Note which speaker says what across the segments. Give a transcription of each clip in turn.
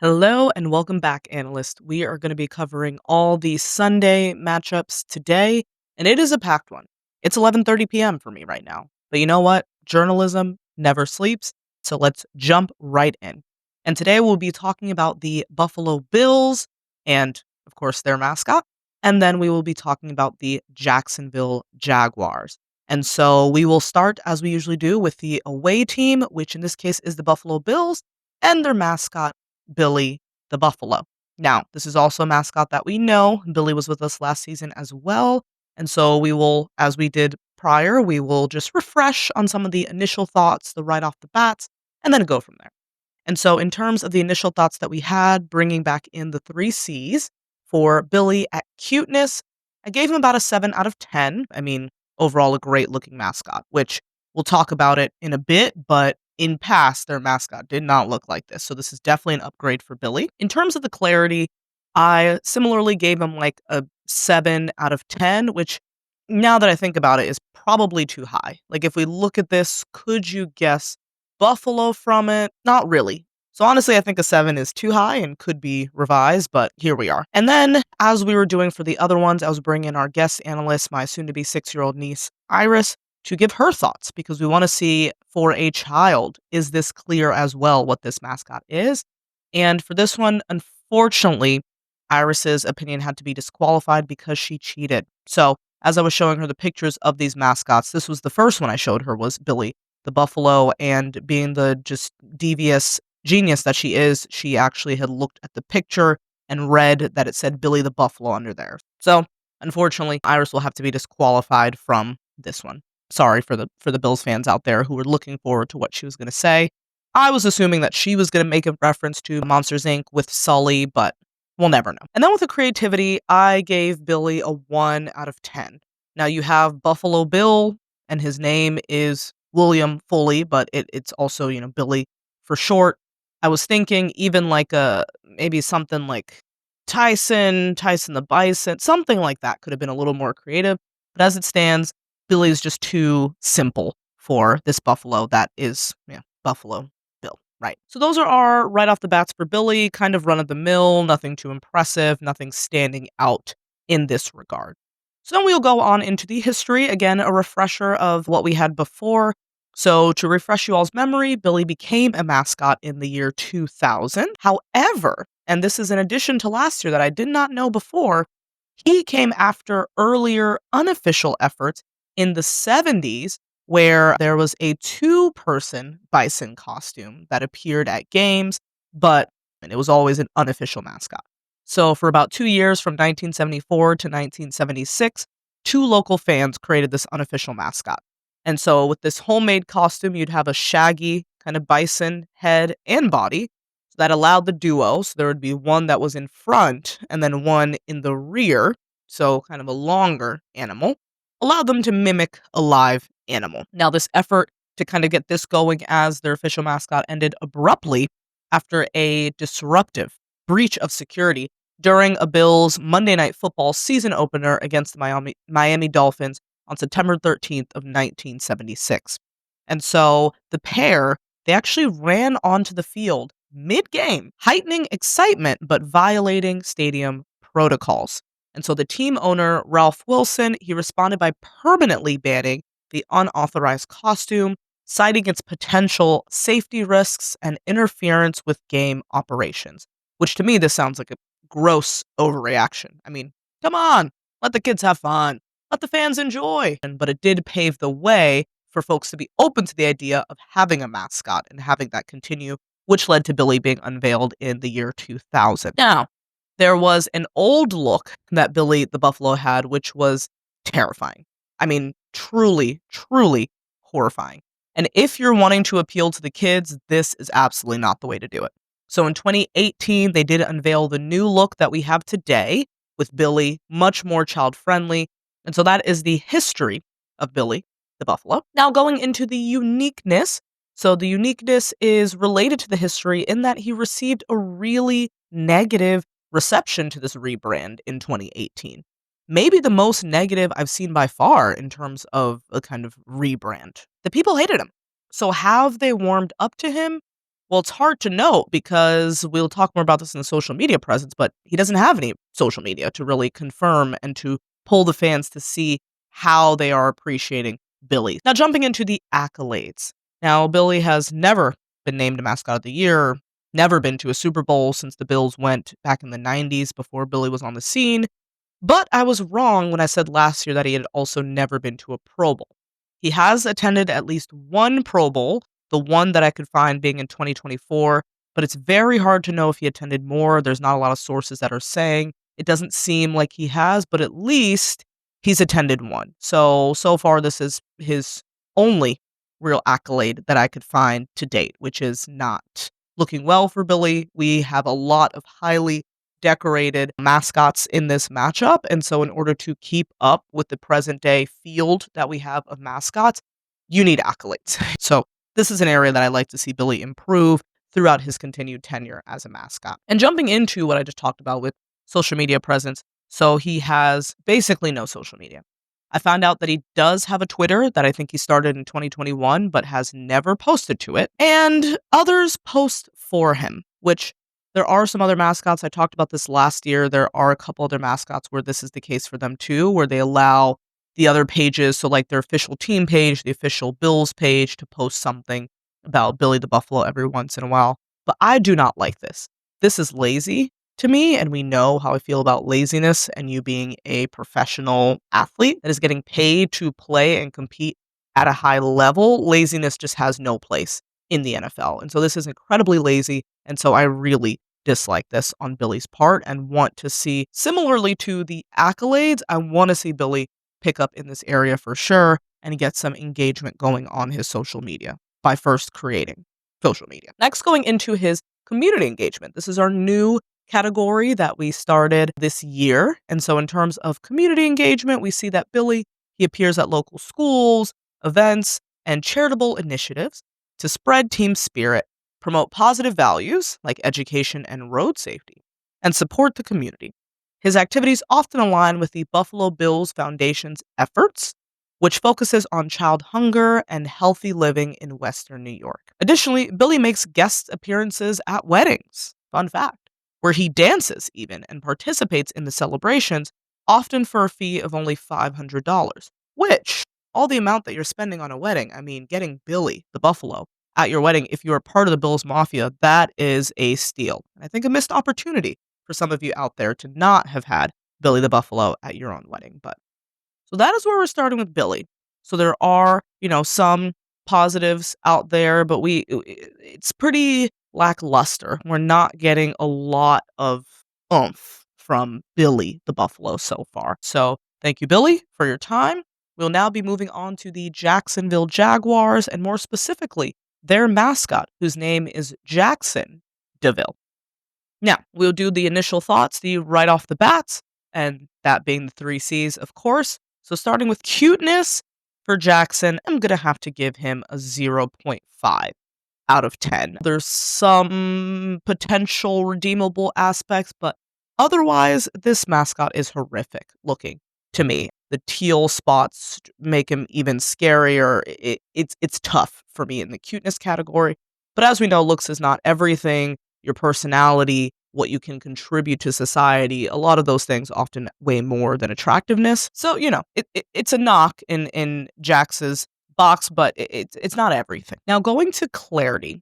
Speaker 1: Hello and welcome back, analyst. We are going to be covering all the Sunday matchups today, and it is a packed one. It's 11:30 p.m. for me right now. But you know what? Journalism never sleeps, so let's jump right in. And today we'll be talking about the Buffalo Bills and, of course, their mascot. And then we will be talking about the Jacksonville Jaguars. And so we will start, as we usually do, with the away team, which in this case is the Buffalo Bills, and their mascot, Billy the Buffalo. Now, this is also a mascot that we know. Billy was with us last season as well. And so we will, as we did prior, we will just refresh on some of the initial thoughts, the right off the bats, and then go from there. And so, in terms of the initial thoughts that we had, bringing back in the three C's for Billy at cuteness, I gave him about a 7 out of 10. I mean, overall, a great looking mascot, which we'll talk about it in a bit, but in past, their mascot did not look like this. So, this is definitely an upgrade for Billy. In terms of the clarity, I similarly gave him like a 7 out of 10, which now that I think about it is probably too high. Like, if we look at this, could you guess Buffalo from it? Not really. So honestly, I think a 7 is too high and could be revised, but here we are. And then, as we were doing for the other ones, I was bringing in our guest analyst, my soon-to-be 6-year-old niece, Iris, to give her thoughts because we want to see for a child, is this clear as well what this mascot is? And for this one, unfortunately, Iris's opinion had to be disqualified because she cheated. So as I was showing her the pictures of these mascots, this was the first one I showed her was Billy the Buffalo, and being the just devious genius that she is, she actually had looked at the picture and read that it said Billy the Buffalo under there. So, unfortunately, Iris will have to be disqualified from this one. Sorry for the Bills fans out there who were looking forward to what she was going to say. I was assuming that she was going to make a reference to Monsters Inc. with Sully, but we'll never know. And then with the creativity, I gave Billy a 1 out of 10. Now you have Buffalo Bill, and his name is William Foley, but it's also, Billy for short. I was thinking even like maybe something like Tyson the Bison, something like that could have been a little more creative. But as it stands, Billy is just too simple for this Buffalo that is, Buffalo Bill, right? So those are our right off the bats for Billy, kind of run of the mill, nothing too impressive, nothing standing out in this regard. So then we'll go on into the history. Again, a refresher of what we had before. So to refresh you all's memory, Billy became a mascot in the year 2000. However, and this is in addition to last year that I did not know before, he came after earlier unofficial efforts in the 70s where there was a two-person bison costume that appeared at games, but it was always an unofficial mascot. So for about 2 years, from 1974 to 1976, two local fans created this unofficial mascot. And so with this homemade costume, you'd have a shaggy kind of bison head and body that allowed the duo. So there would be one that was in front and then one in the rear. So kind of a longer animal, allowed them to mimic a live animal. Now, this effort to kind of get this going as their official mascot ended abruptly after a disruptive breach of security during a Bills Monday Night Football season opener against the Miami Dolphins on September 13th of 1976. And so the pair, they actually ran onto the field mid-game, heightening excitement but violating stadium protocols. And so the team owner, Ralph Wilson, he responded by permanently banning the unauthorized costume, citing its potential safety risks and interference with game operations. Which to me, this sounds like a gross overreaction. I mean, come on, let the kids have fun. Let the fans enjoy. But it did pave the way for folks to be open to the idea of having a mascot and having that continue, which led to Billy being unveiled in the year 2000. Now, there was an old look that Billy the Buffalo had, which was terrifying. I mean, truly, truly horrifying. And if you're wanting to appeal to the kids, this is absolutely not the way to do it. So in 2018, they did unveil the new look that we have today with Billy, much more child-friendly. And so that is the history of Billy the Buffalo. Now going into the uniqueness. So the uniqueness is related to the history in that he received a really negative reception to this rebrand in 2018. Maybe the most negative I've seen by far in terms of a kind of rebrand. The people hated him. So have they warmed up to him? Well, it's hard to know because we'll talk more about this in the social media presence, but he doesn't have any social media to really confirm and to pull the fans to see how they are appreciating Billy. Now, jumping into the accolades. Now, Billy has never been named a mascot of the year, never been to a Super Bowl since the Bills went back in the 90s before Billy was on the scene. But I was wrong when I said last year that he had also never been to a Pro Bowl. He has attended at least one Pro Bowl, the one that I could find being in 2024, but it's very hard to know if he attended more. There's not a lot of sources that are saying. It doesn't seem like he has, but at least he's attended one. So far, this is his only real accolade that I could find to date, which is not looking well for Billy. We have a lot of highly decorated mascots in this matchup. And so, in order to keep up with the present day field that we have of mascots, you need accolades. So, this is an area that I like to see Billy improve throughout his continued tenure as a mascot. And jumping into what I just talked about with social media presence, so he has basically no social media. I found out that he does have a Twitter that I think he started in 2021, but has never posted to it. And others post for him, which there are some other mascots. I talked about this last year. There are a couple other mascots where this is the case for them too, where they allow the other pages, so like their official team page, the official Bills page, to post something about Billy the Buffalo every once in a while. But I do not like this. This is lazy to me, and we know how I feel about laziness and you being a professional athlete that is getting paid to play and compete at a high level. Laziness just has no place in the NFL. And so this is incredibly lazy. And so I really dislike this on Billy's part and want to see, similarly to the accolades, I want to see Billy pick up in this area for sure and get some engagement going on his social media by first creating social media. Next, going into his community engagement. This is our new category that we started this year. And so in terms of community engagement, we see that Billy, he appears at local schools, events, and charitable initiatives to spread team spirit, promote positive values like education and road safety, and support the community. His activities often align with the Buffalo Bills Foundation's efforts, which focuses on child hunger and healthy living in Western New York. Additionally, Billy makes guest appearances at weddings. Fun fact. Where he dances even and participates in the celebrations, often for a fee of only $500, which, all the amount that you're spending on a wedding, I mean, getting Billy, the Buffalo, at your wedding, if you are part of the Bills Mafia, that is a steal. I think a missed opportunity for some of you out there to not have had Billy the Buffalo at your own wedding. But so that is where we're starting with Billy. So there are, some positives out there, but it's pretty lackluster. We're not getting a lot of oomph from Billy the Buffalo so far. So thank you, Billy, for your time. We'll now be moving on to the Jacksonville Jaguars, and more specifically, their mascot, whose name is Jackson DeVille. Now, we'll do the initial thoughts, the right off the bats, and that being the 3 C's, of course. So starting with cuteness for Jackson, I'm going to have to give him a 0.5 out of 10. There's some potential redeemable aspects, but otherwise, this mascot is horrific looking to me. The teal spots make him even scarier. It's tough for me in the cuteness category. But as we know, looks is not everything. Your personality, what you can contribute to society, a lot of those things often weigh more than attractiveness. So, it's a knock in Jax's box, but it's not everything. Now, going to clarity,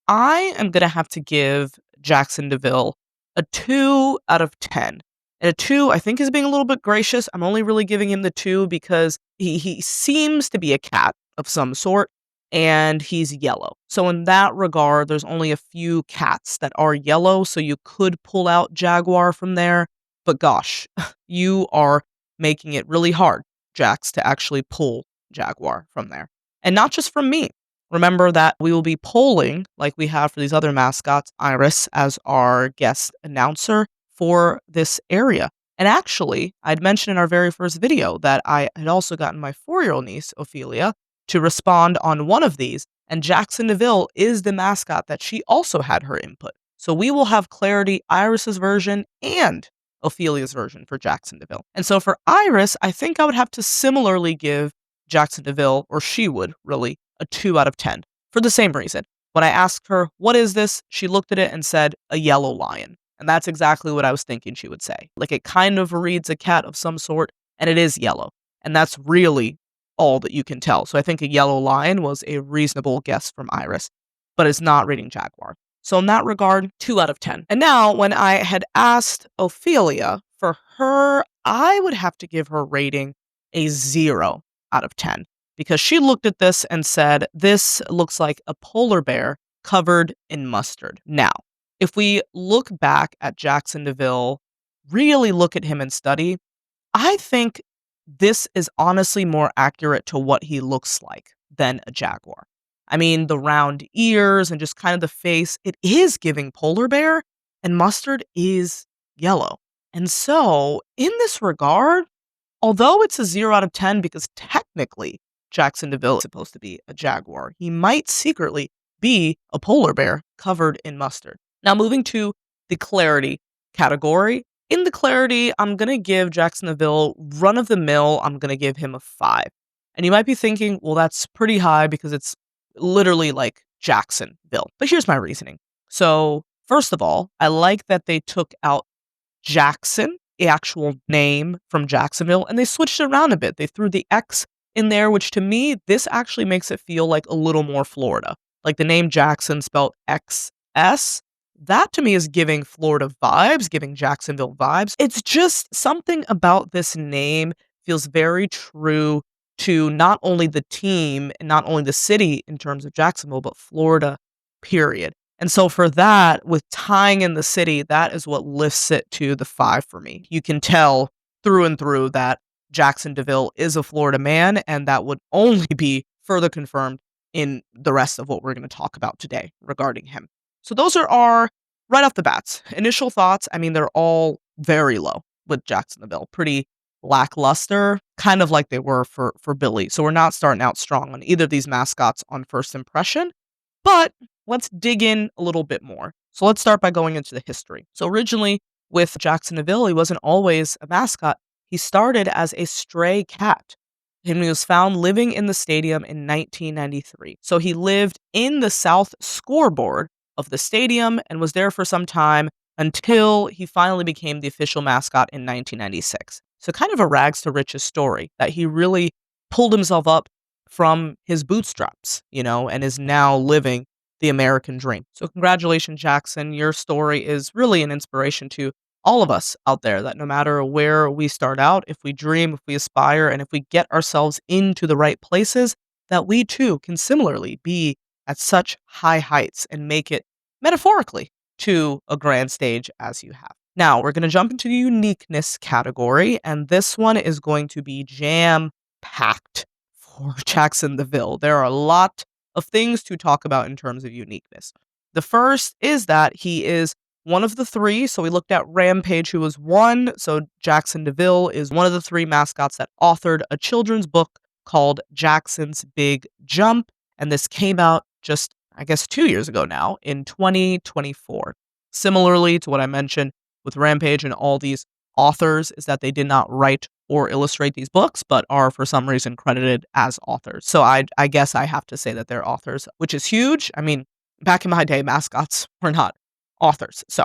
Speaker 1: I am going to have to give Jackson DeVille a 2 out of 10. And a 2, I think, is being a little bit gracious. I'm only really giving him the 2 because he seems to be a cat of some sort, and he's yellow. So in that regard, there's only a few cats that are yellow, so you could pull out Jaguar from there. But gosh, you are making it really hard, Jax, to actually pull Jaguar from there. And not just from me. Remember that we will be polling, like we have for these other mascots, Iris as our guest announcer for this area. And actually, I'd mentioned in our very first video that I had also gotten my 4-year-old niece, Ophelia, to respond on one of these, and Jackson DeVille is the mascot that she also had her input. So we will have clarity, Iris's version and Ophelia's version for Jackson DeVille. And so for Iris, I think I would have to similarly give Jackson DeVille, or she would really, a 2 out of 10 for the same reason. When I asked her, "What is this?" she looked at it and said, "A yellow lion." And that's exactly what I was thinking she would say. Like, it kind of reads a cat of some sort, and it is yellow. And that's really all that you can tell. So I think a yellow lion was a reasonable guess from Iris, but it's not reading jaguar. So in that regard, 2 out of 10. And now, when I had asked Ophelia, for her, I would have to give her rating a 0 out of 10 because she looked at this and said, "This looks like a polar bear covered in mustard." Now, if we look back at Jackson DeVille, really look at him and study, I think this is honestly more accurate to what he looks like than a jaguar. I mean, the round ears and just kind of the face, it is giving polar bear, and mustard is yellow. And so, in this regard, although it's a 0 out of 10 because technically Jackson DeVille is supposed to be a jaguar, he might secretly be a polar bear covered in mustard. Now, moving to the clarity category. In the clarity, I'm going to give Jackson DeVille run of the mill. I'm going to give him a 5. And you might be thinking, well, that's pretty high because it's literally like Jacksonville. But here's my reasoning. So, first of all, I like that they took out Jackson, the actual name from Jacksonville, and they switched it around a bit. They threw the X in there, which to me, this actually makes it feel like a little more Florida. Like the name Jackson spelled XS. That to me is giving Florida vibes, giving Jacksonville vibes. It's just something about this name feels very true to not only the team and not only the city in terms of Jacksonville, but Florida, period. And so for that, with tying in the city, that is what lifts it to the 5 for me. You can tell through and through that Jackson DeVille is a Florida man, and that would only be further confirmed in the rest of what we're going to talk about today regarding him. So those are our, right off the bats, initial thoughts. I mean, they're all very low with Jackson DeVille, pretty lackluster, kind of like they were for Billy. So we're not starting out strong on either of these mascots on first impression, but let's dig in a little bit more. So let's start by going into the history. So originally with Jackson DeVille, he wasn't always a mascot. He started as a stray cat. And he was found living in the stadium in 1993. So he lived in the south scoreboard of the stadium and was there for some time until he finally became the official mascot in 1996. So kind of a rags to riches story that he really pulled himself up from his bootstraps, and is now living the American dream. So congratulations, Jackson. Your story is really an inspiration to all of us out there that no matter where we start out, if we dream, if we aspire, and if we get ourselves into the right places, that we too can similarly be at such high heights and make it metaphorically to a grand stage as you have. Now, we're going to jump into the uniqueness category, and this one is going to be jam-packed for Jackson DeVille. There are a lot of things to talk about in terms of uniqueness. The first is that he is one of the 3. So we looked at Rampage, who was 1. So Jackson DeVille is one of the 3 mascots that authored a children's book called Jackson's Big Jump. And this came out just, I guess, 2 years ago now in 2024. Similarly to what I mentioned with Rampage and all these authors is that they did not write or illustrate these books, but are for some reason credited as authors. So I guess I have to say that they're authors, which is huge. I mean, back in my day, mascots were not authors. So,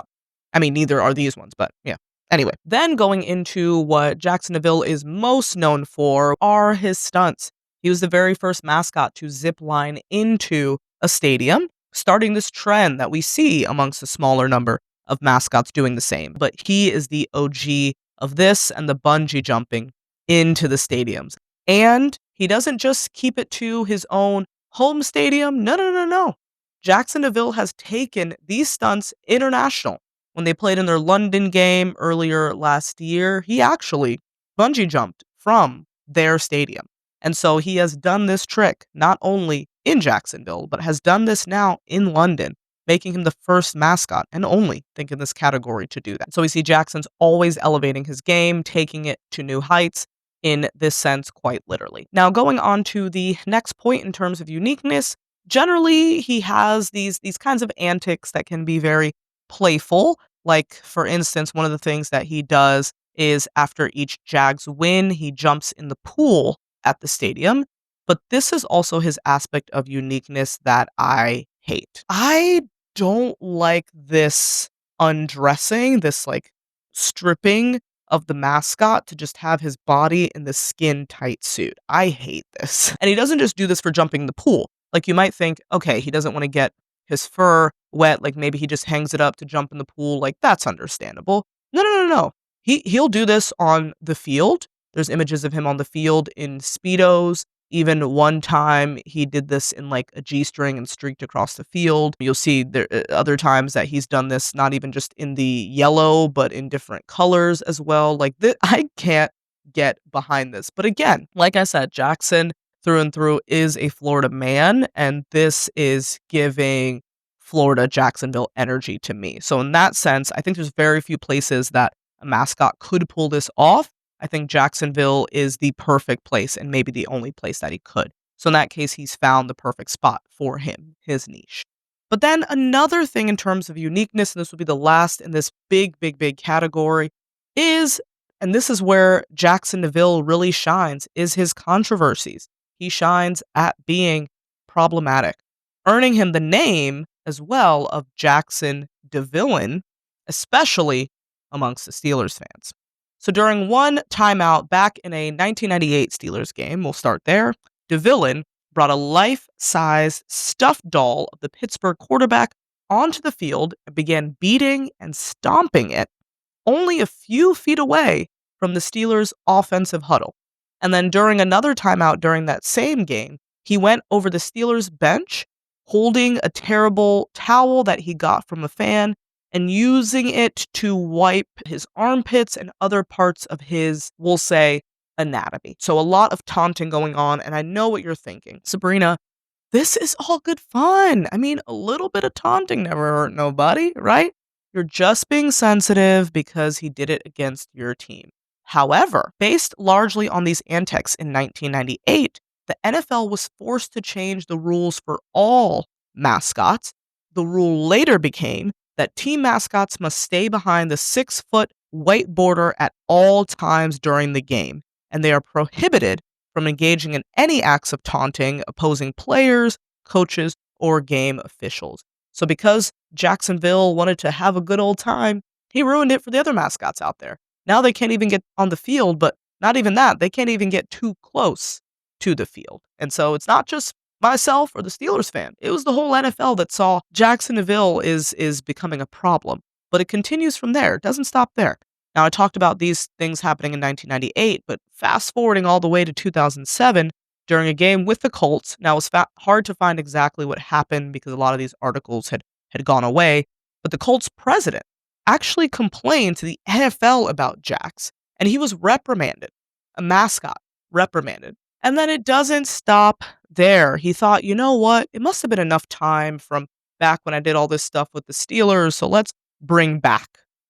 Speaker 1: I mean, neither are these ones, but yeah. Anyway, then going into what Jackson DeVille is most known for are his stunts. He was the very first mascot to zip line into a stadium, starting this trend that we see amongst a smaller number of mascots doing the same. But he is the OG of this and the bungee jumping into the stadiums. And he doesn't just keep it to his own home stadium. No, no, no, no. Jackson DeVille has taken these stunts international. When they played in their London game earlier last year, he actually bungee jumped from their stadium. And so he has done this trick not only in Jacksonville, but has done this now in London, making him the first mascot and only, think, in this category to do that. So we see Jackson's always elevating his game, taking it to new heights in this sense, quite literally. Now, going on to the next point in terms of uniqueness, generally he has these kinds of antics that can be very playful. Like, for instance, one of the things that he does is after each Jags win, he jumps in the pool at the stadium. But this is also his aspect of uniqueness that I hate. I don't like this undressing, this like stripping of the mascot to just have his body in the skin tight suit. I hate this. And he doesn't just do this for jumping the pool. Like you might think, okay, he doesn't want to get his fur wet, like maybe he just hangs it up to jump in the pool, like that's understandable. No. He'll do this on the field. There's images of him on the field in Speedos. Even one time he did this in like a G-string and streaked across the field. You'll see there other times that he's done this not even just in the yellow, but in different colors as well. Like I can't get behind this. But again, like I said, Jackson through and through is a Florida man, and this is giving Florida Jacksonville energy to me. So in that sense, I think there's very few places that a mascot could pull this off. I think Jacksonville is the perfect place and maybe the only place that he could. So in that case, he's found the perfect spot for him, his niche. But then another thing in terms of uniqueness, and this will be the last in this big category, is, and this is where Jacksonville really shines, is his controversies. He shines at being problematic, earning him the name as well of Jackson DeVillain, especially amongst the Steelers fans. So during one timeout back in a 1998 Steelers game, we'll start there, DeVillain brought a life-size stuffed doll of the Pittsburgh quarterback onto the field and began beating and stomping it only a few feet away from the Steelers' offensive huddle. And then during another timeout during that same game, he went over the Steelers' bench holding a terrible towel that he got from a fan and using it to wipe his armpits and other parts of his, we'll say, anatomy. So a lot of taunting going on, and I know what you're thinking. Sabrina, this is all good fun. I mean, a little bit of taunting never hurt nobody, right? You're just being sensitive because he did it against your team. However, based largely on these antics in 1998, the NFL was forced to change the rules for all mascots. The rule later became that team mascots must stay behind the 6-foot white border at all times during the game, and they are prohibited from engaging in any acts of taunting opposing players, coaches, or game officials. So because Jacksonville wanted to have a good old time, he ruined it for the other mascots out there. Now they can't even get on the field, but not even that. They can't even get too close to the field. And so it's not just myself or the Steelers fan. It was the whole NFL that saw Jacksonville is becoming a problem. But it continues from there. It doesn't stop there. Now, I talked about these things happening in 1998, but fast forwarding all the way to 2007, during a game with the Colts. Now, it was hard to find exactly what happened because a lot of these articles had gone away, but the Colts president actually complained to the NFL about Jax, and he was reprimanded, a mascot reprimanded. And then it doesn't stop there. He thought, you know what? It must have been enough time from back when I did all this stuff with the Steelers, so let's bring back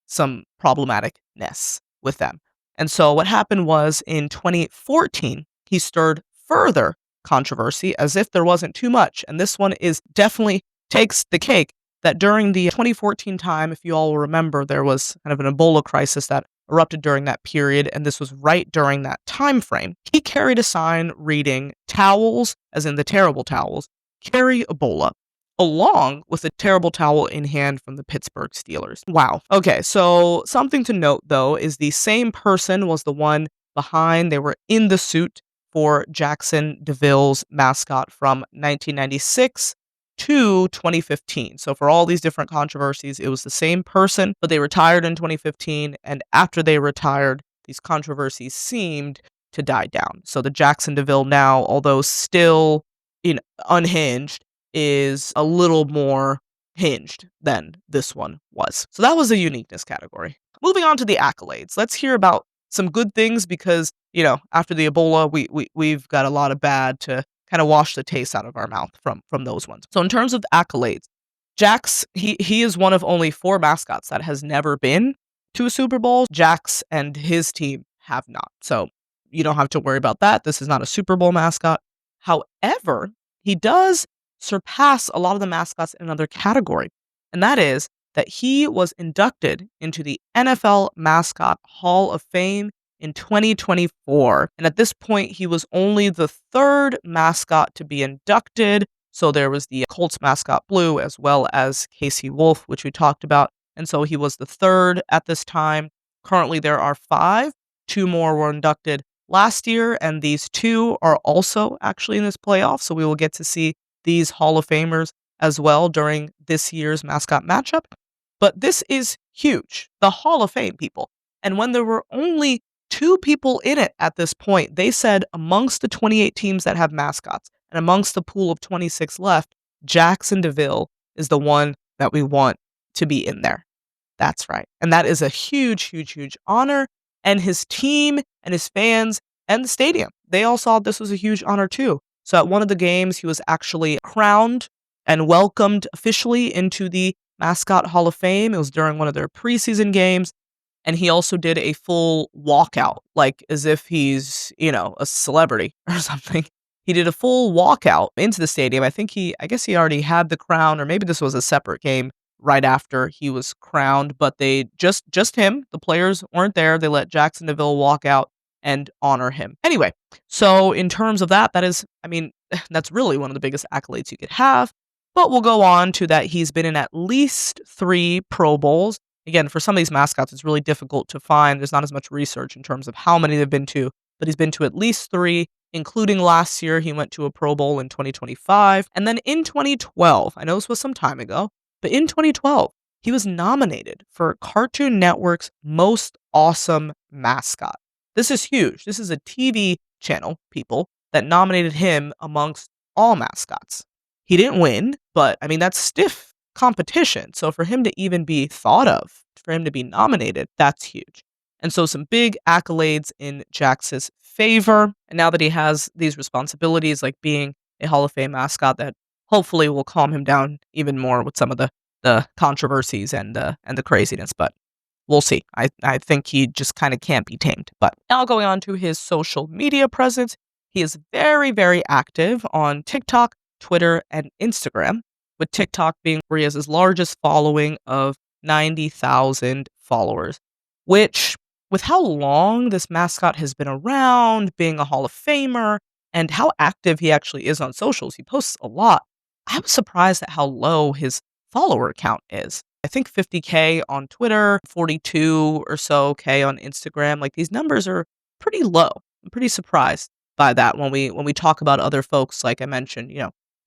Speaker 1: some problematicness with them. And so what happened was in 2014, he stirred further controversy as if there wasn't too much. And this one is definitely takes the cake, that during the 2014 time, if you all will remember, there was kind of an Ebola crisis that erupted during that period, and this was right during that time frame. He carried a sign reading "Towels," as in the terrible towels, "carry Ebola," along with a terrible towel in hand from the Pittsburgh Steelers. Wow. Okay, so something to note, though, is the same person was the one behind. They were in the suit for Jackson DeVille's mascot from 1996 to 2015. So for all these different controversies, it was the same person, but they retired in 2015, and after they retired, these controversies seemed to die down. So the Jackson DeVille now, although still unhinged, is a little more hinged than this one was. So that was the uniqueness category. Moving on to the accolades. Let's hear about some good things because, after the Ebola, we've got a lot of bad to kind of wash the taste out of our mouth from those ones. So in terms of accolades, Jax, he is one of only 4 mascots that has never been to a Super Bowl. Jax and his team have not. So you don't have to worry about that. This is not a Super Bowl mascot. However, he does surpass a lot of the mascots in another category, and that is that he was inducted into the NFL Mascot Hall of Fame in 2024. And at this point, he was only the 3rd mascot to be inducted. So there was the Colts mascot Blue as well as Casey Wolf, which we talked about. And so he was the third at this time. Currently, there are five. Two more were inducted last year, and these two are also actually in this playoff. So we will get to see these Hall of Famers as well during this year's mascot matchup. But this is huge, the Hall of Fame, people. And when there were only two people in it at this point, they said amongst the 28 teams that have mascots and amongst the pool of 26 left, Jacksonville is the one that we want to be in there. That's right. And that is a huge, huge, huge honor. And his team and his fans and the stadium, they all saw this was a huge honor too. So at one of the games, he was actually crowned and welcomed officially into the Mascot Hall of Fame. It was during one of their preseason games. And he also did a full walkout, like as if he's, a celebrity or something. He did a full walkout into the stadium. I guess he already had the crown, or maybe this was a separate game right after he was crowned, but they just him, the players weren't there. They let Jacksonville walk out and honor him. Anyway, so in terms of that is, that's really one of the biggest accolades you could have. But we'll go on to that he's been in at least 3 Pro Bowls. Again, for some of these mascots, it's really difficult to find. There's not as much research in terms of how many they've been to, but he's been to at least 3, including last year. He went to a Pro Bowl in 2025. And then in 2012, I know this was some time ago, but in 2012, he was nominated for Cartoon Network's Most Awesome Mascot. This is huge. This is a TV channel, people, that nominated him amongst all mascots. He didn't win, but that's stiff competition. So for him to even be thought of, for him to be nominated, that's huge. And so some big accolades in Jax's favor. And now that he has these responsibilities, like being a Hall of Fame mascot, that hopefully will calm him down even more with some of the controversies and the craziness. But we'll see. I think he just kind of can't be tamed. But now going on to his social media presence, he is very, very active on TikTok, Twitter, and Instagram, with TikTok being where he has his largest following of 90,000 followers, which, with how long this mascot has been around, being a Hall of Famer, and how active he actually is on socials, he posts a lot. I was surprised at how low his follower count is. I think 50K on Twitter, 42 or so K on Instagram. Like, these numbers are pretty low. I'm pretty surprised by that when we talk about other folks, like I mentioned,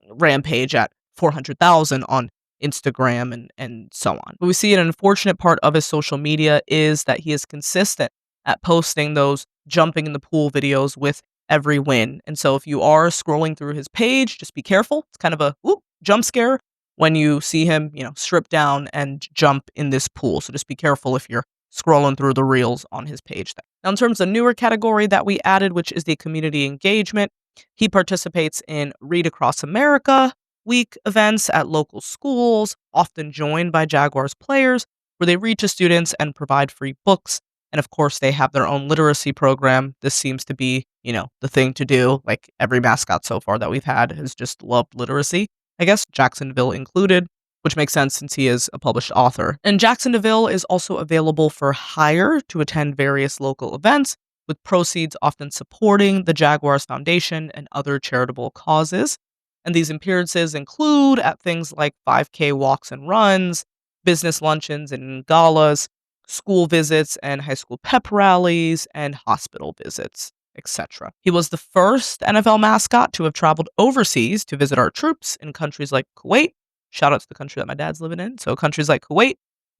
Speaker 1: Rampage at 400,000 on Instagram and so on. But we see an unfortunate part of his social media is that he is consistent at posting those jumping in the pool videos with every win. And so if you are scrolling through his page, just be careful. It's kind of a jump scare when you see him, strip down and jump in this pool. So just be careful if you're scrolling through the reels on his page there. Now, in terms of the newer category that we added, which is the community engagement, he participates in Read Across America Week events at local schools, often joined by Jaguars players, where they read to students and provide free books. And of course, they have their own literacy program. This seems to be, the thing to do. Like, every mascot so far that we've had has just loved literacy. I guess Jacksonville included, which makes sense since he is a published author. And Jacksonville is also available for hire to attend various local events, with proceeds often supporting the Jaguars Foundation and other charitable causes. And these appearances include at things like 5K walks and runs, business luncheons and galas, school visits and high school pep rallies, and hospital visits, etc. He was the first NFL mascot to have traveled overseas to visit our troops in countries like Kuwait. Shout out to the country that my dad's living in. So countries like Kuwait,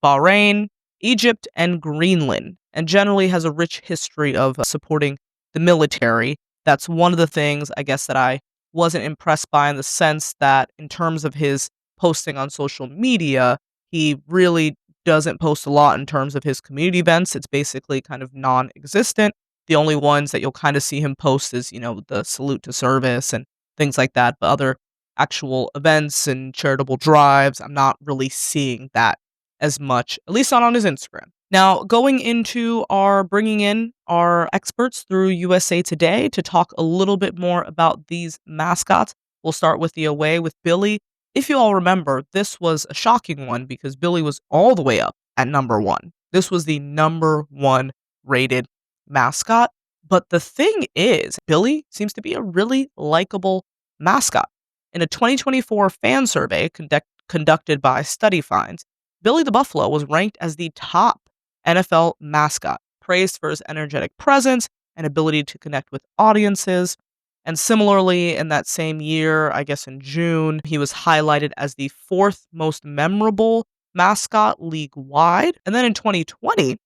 Speaker 1: Bahrain, Egypt, and Greenland, and generally has a rich history of supporting the military. That's one of the things, I guess, that I wasn't impressed by, in the sense that in terms of his posting on social media, he really doesn't post a lot in terms of his community events. It's basically kind of non-existent. The only ones that you'll kind of see him post is, the salute to service and things like that. But other actual events and charitable drives, I'm not really seeing that as much, at least not on his Instagram. Now, going into bringing in our experts through USA Today to talk a little bit more about these mascots. We'll start with the away with Billy. If you all remember, this was a shocking one because Billy was all the way up at number 1. This was the number 1 rated mascot. But the thing is, Billy seems to be a really likable mascot. In a 2024 fan survey conducted by Study Finds, Billy the Buffalo was ranked as the top NFL mascot, praised for his energetic presence and ability to connect with audiences. And similarly, in that same year, I guess in June, he was highlighted as the fourth most memorable mascot league wide. And then in 2020,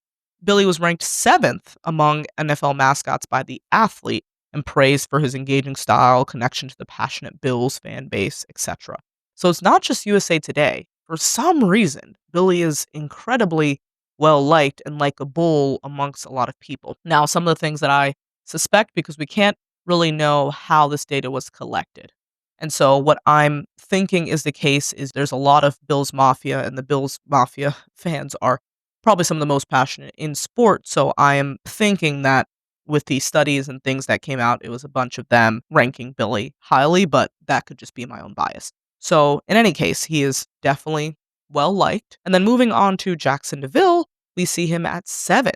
Speaker 1: Billy was ranked seventh among NFL mascots by The Athlete and praised for his engaging style, connection to the passionate Bills fan base, etc. So it's not just USA Today. For some reason, Billy is incredibly well liked and likable amongst a lot of people. Now, some of the things that I suspect, because we can't really know how this data was collected. And so, what I'm thinking is the case is there's a lot of Bills Mafia, and the Bills Mafia fans are probably some of the most passionate in sport. So, I am thinking that with the studies and things that came out, it was a bunch of them ranking Billy highly, but that could just be my own bias. So, in any case, he is definitely well liked. And then moving on to Jackson DeVille, we see him at 7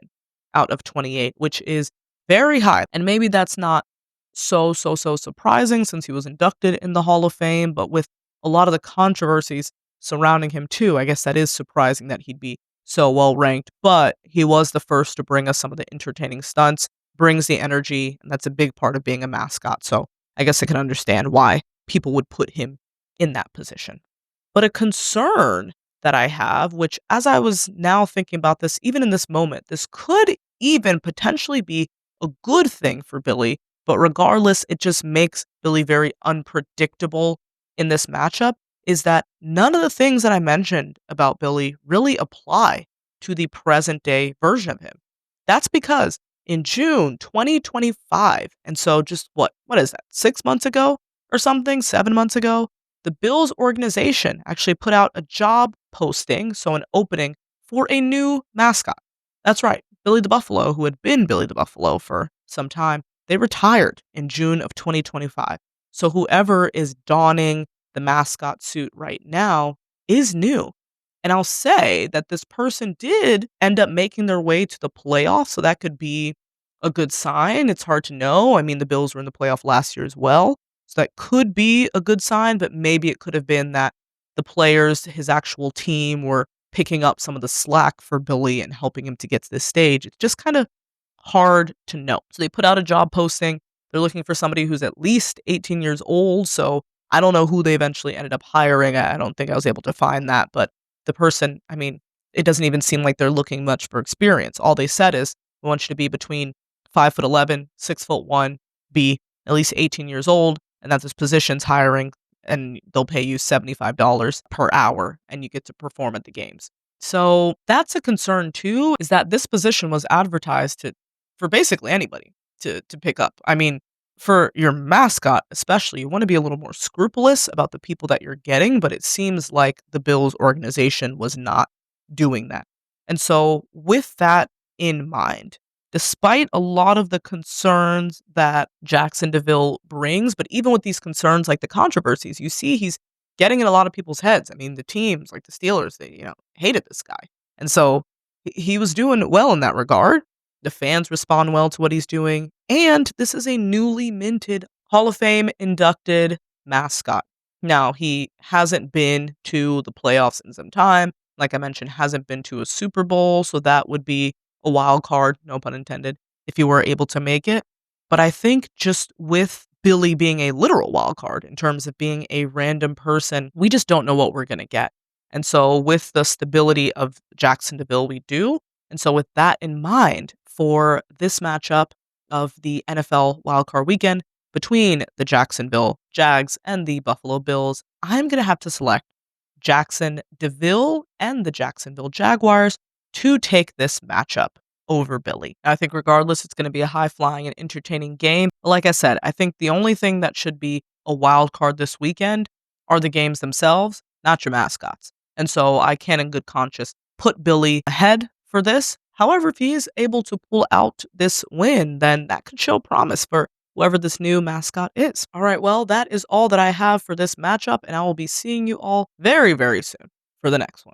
Speaker 1: out of 28, which is very high. And maybe that's not so surprising since he was inducted in the Hall of Fame, but with a lot of the controversies surrounding him too, I guess that is surprising that he'd be so well ranked. But he was the first to bring us some of the entertaining stunts, brings the energy, and that's a big part of being a mascot. So I guess I can understand why people would put him in that position. But a concern that I have, which as I was now thinking about this, even in this moment, this could even potentially be a good thing for Billy. But regardless, it just makes Billy very unpredictable in this matchup, is that none of the things that I mentioned about Billy really apply to the present day version of him. That's because in June 2025, and so just what is that, 6 months ago or something, 7 months ago, the Bills organization actually put out a job posting, so an opening for a new mascot. That's right, Billy the Buffalo, who had been Billy the Buffalo for some time, they retired in June of 2025. So whoever is donning the mascot suit right now is new. And I'll say that this person did end up making their way to the playoffs, so that could be a good sign. It's hard to know. I mean, the Bills were in the playoff last year as well. So that could be a good sign, but maybe it could have been that the players, his actual team, were picking up some of the slack for Billy and helping him to get to this stage. It's just kind of hard to know. So they put out a job posting. They're looking for somebody who's at least 18 years old. So I don't know who they eventually ended up hiring. I don't think I was able to find that. But the person, I mean, it doesn't even seem like they're looking much for experience. All they said is, we want you to be between 5'11", 6'1", be at least 18 years old, and that this position's hiring, and they'll pay you $75 per hour, and you get to perform at the games. So that's a concern too, is that this position was advertised for basically anybody to pick up. I mean, for your mascot especially, you want to be a little more scrupulous about the people that you're getting, but it seems like the Bills organization was not doing that. And so with that in mind, despite a lot of the concerns that Jackson DeVille brings, but even with these concerns like the controversies, you see he's getting in a lot of people's heads. I mean, the teams like the Steelers, they, hated this guy. And so he was doing well in that regard. The fans respond well to what he's doing. And this is a newly minted Hall of Fame inducted mascot. Now, he hasn't been to the playoffs in some time. Like I mentioned, hasn't been to a Super Bowl. So that would be a wild card, no pun intended, if you were able to make it. But I think just with Billy being a literal wild card in terms of being a random person, we just don't know what we're going to get. And so with the stability of Jackson DeVille, we do. And so with that in mind, for this matchup of the NFL wildcard weekend between the Jacksonville Jags and the Buffalo Bills, I'm going to have to select Jackson DeVille and the Jacksonville Jaguars to take this matchup over Billy. I think regardless, it's going to be a high-flying and entertaining game. Like I said, I think the only thing that should be a wild card this weekend are the games themselves, not your mascots. And so I can, in good conscience, put Billy ahead for this. However, if he is able to pull out this win, then that could show promise for whoever this new mascot is. All right, well, that is all that I have for this matchup, and I will be seeing you all very, very soon for the next one.